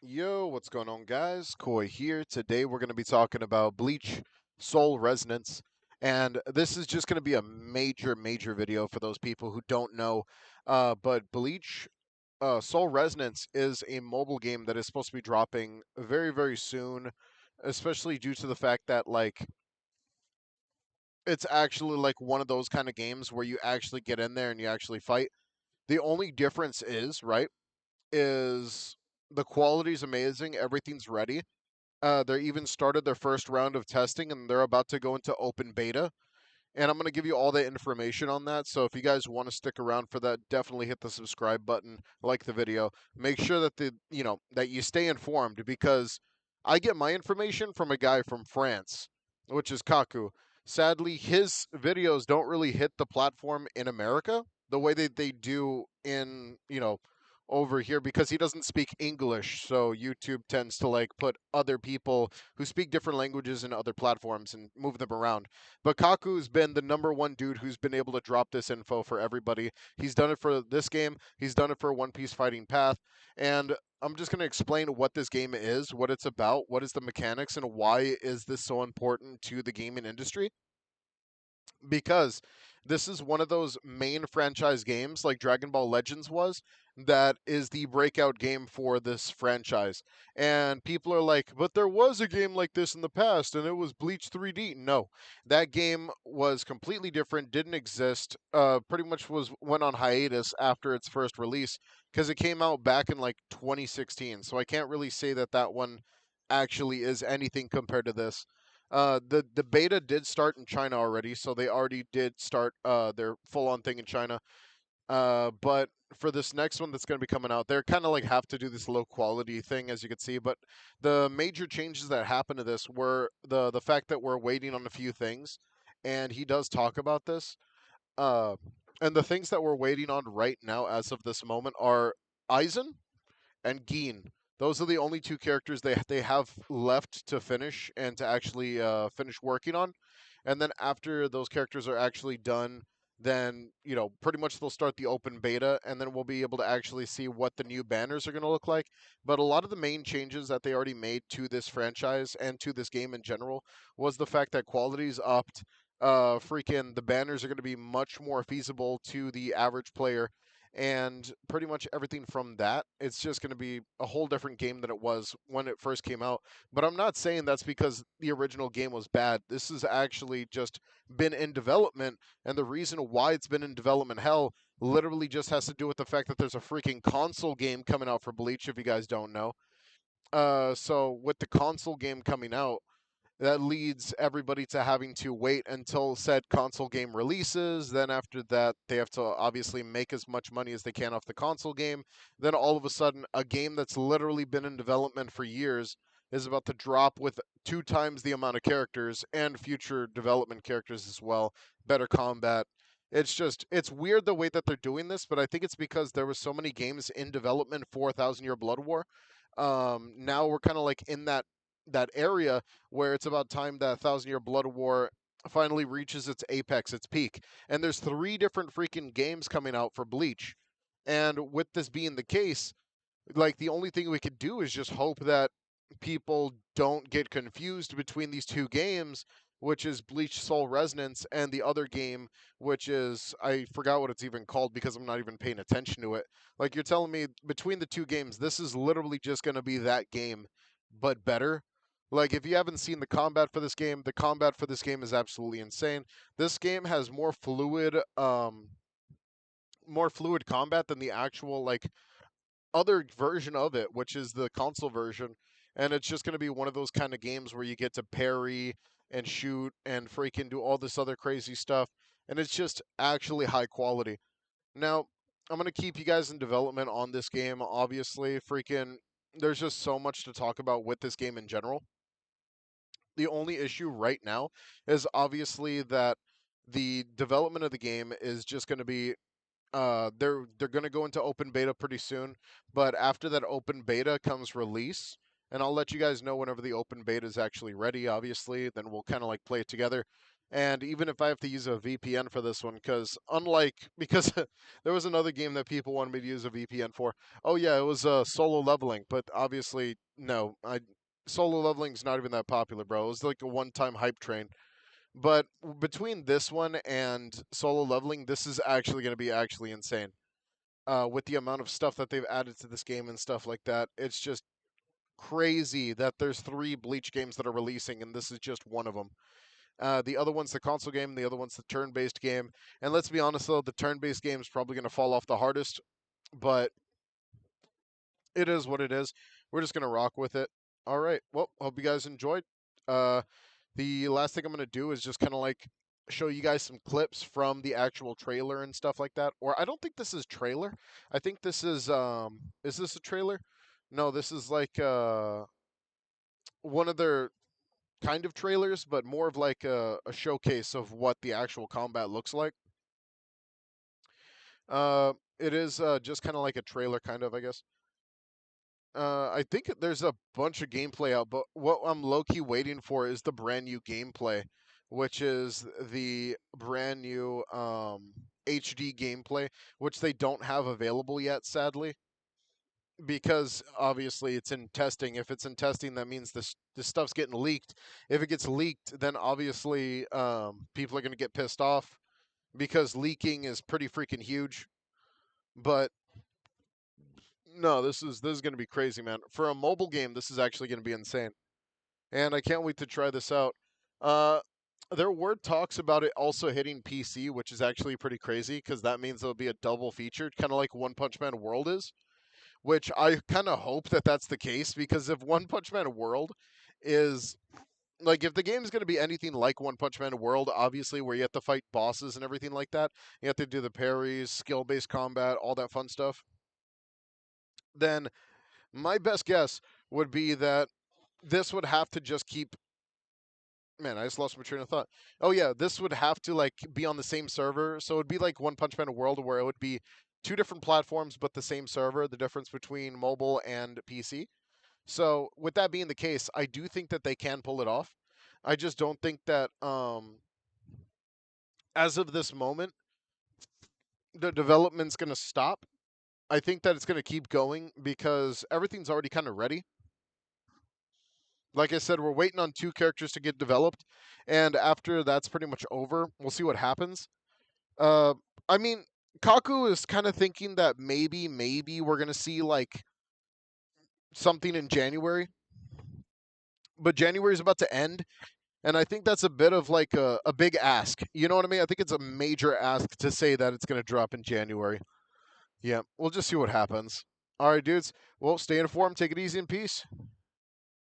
Yo, what's going on, guys? Koi here. Today we're going to be talking about Bleach Soul Resonance. And this is just going to be a major video for those people who don't know. But Bleach Soul Resonance is a mobile game that is supposed to be dropping very soon, especially due to the fact that, like, it's actually like one of those kind of games where you actually get in there and you actually fight. The only difference is, right, is the quality's amazing, everything's ready. They even started their first round of testing and they're about to go into open beta. And I'm going to give you all the information on that. So if you guys want to stick around for that, definitely hit the subscribe button, like the video. Make sure that that you stay informed because I get my information from a guy from France, which is Kaku. Sadly, his videos don't really hit the platform in America the way that they do in, over here because he doesn't speak English. So YouTube tends to like put other people who speak different languages in other platforms and move them around. But Kaku's been the number one dude who's been able to drop this info for everybody. He's done it for this game, he's done it for One Piece Fighting Path, and I'm just going to explain what this game is, what it's about, what is the mechanics, and why is this so important to the gaming industry. Because this is one of those main franchise games like Dragon Ball Legends was that is the breakout game for this franchise. And people are like, "But there was a game like this in the past and it was Bleach 3D." No. That game was completely different, didn't exist. Pretty much was went on hiatus after its first release because it came out back in like 2016. So I can't really say that that one actually is anything compared to this. The beta did start in China already, so they already did start their full on thing in China. But for this next one that's going to be coming out, they're kind of like have to do this low quality thing, as you can see. But the major changes that happened to this were the fact that we're waiting on a few things, and he does talk about this. Uh, and the things that we're waiting on right now, as of this moment, are Aizen and Geen. Those are the only two characters they have left to finish and to actually finish working on. And then after those characters are actually done, then pretty much they'll start the open beta, and then we'll be able to actually see what the new banners are going to look like. But a lot of the main changes that they already made to this franchise and to this game in general was the fact that quality's upped. Freaking the banners are going to be much more feasible to the average player, and pretty much everything from that, it's just going to be a whole different game than it was when it first came out. But I'm not saying that's because the original game was bad. This has actually just been in development, and the reason why it's been in development hell literally just has to do with the fact that there's a freaking console game coming out for Bleach, if you guys don't know. So with the console game coming out, that leads everybody to having to wait until said console game releases. Then after that, they have to obviously make as much money as they can off the console game. Then all of a sudden, a game that's literally been in development for years is about to drop with two times the amount of characters and future development characters as well, better combat. It's weird the way that they're doing this, but I think it's because there was so many games in development for Thousand Year Blood War. Now we're kind of like in that area where it's about time that Thousand Year Blood War finally reaches its apex, its peak. And there's three different freaking games coming out for Bleach. And with this being the case, like the only thing we could do is just hope that people don't get confused between these two games, which is Bleach Soul Resonance and the other game, which is I forgot what it's even called because I'm not even paying attention to it. Like you're telling me between the two games, this is literally just going to be that game, but better. Like if you haven't seen the combat for this game, the combat for this game is absolutely insane. This game has more fluid combat than the actual like other version of it, which is the console version. And it's just going to be one of those kind of games where you get to parry and shoot and freaking do all this other crazy stuff. And it's just actually high quality. Now, I'm going to keep you guys in development on this game. Obviously, freaking, there's just so much to talk about with this game in general. The only issue right now is obviously that the development of the game is just going to be they're going to go into open beta pretty soon, but after that open beta comes release, and I'll let you guys know whenever the open beta is actually ready. Obviously, then we'll kind of like play it together. And even if I have to use a VPN for this one, because there was another game that people wanted me to use a VPN for. Oh yeah, it was solo leveling, but obviously no, I solo leveling's not even that popular, bro. It was like a one-time hype train. But between this one and solo leveling, this is actually going to be actually insane. With the amount of stuff that they've added to this game and stuff like that, it's just crazy that there's 3 Bleach games that are releasing, and this is just one of them. The other one's the console game, the other one's the turn-based game. And let's be honest, though, the turn-based game is probably going to fall off the hardest, but it is what it is. We're just going to rock with it. All right. Well, hope you guys enjoyed. Uh, the last thing I'm going to do is just kind of like show you guys some clips from the actual trailer and stuff like that. Or I don't think this is trailer. I think this is this a trailer? No, this is like one of their kind of trailers, but more of like a showcase of what the actual combat looks like. It is just kind of like a trailer, kind of, I guess. I think there's a bunch of gameplay out, but what I'm low key waiting for is the brand new gameplay, which is the brand new HD gameplay, which they don't have available yet, sadly, because obviously it's in testing. If it's in testing, that means this stuff's getting leaked. If it gets leaked, then obviously people are gonna get pissed off because leaking is pretty freaking huge. But no, this is going to be crazy, man. For a mobile game, this is actually going to be insane, and I can't wait to try this out. Uh, there were talks about it also hitting PC, which is actually pretty crazy because that means there'll be a double feature, kind of like One Punch Man World is. Which I kind of hope that that's the case because if One Punch Man World is like if the game is going to be anything like One Punch Man World, obviously where you have to fight bosses and everything like that, you have to do the parries, skill-based combat, all that fun stuff, then my best guess would be that this would have to just keep. Man, I just lost my train of thought. Oh yeah, this would have to like be on the same server, so it'd be like One Punch Man World, where it would be 2 different platforms but the same server. The difference between mobile and PC. So with that being the case, I do think that they can pull it off. I just don't think that as of this moment the development's going to stop. I think that it's going to keep going because everything's already kind of ready. Like I said, we're waiting on 2 characters to get developed, and after that's pretty much over, we'll see what happens. Uh, I mean, Kaku is kind of thinking that maybe we're gonna see like something in January, but January is about to end, and I think that's a bit of like a big ask. You know what I mean? I think it's a major ask to say that it's gonna drop in January. Yeah, we'll just see what happens. All right, dudes. Well, stay informed. Take it easy and peace.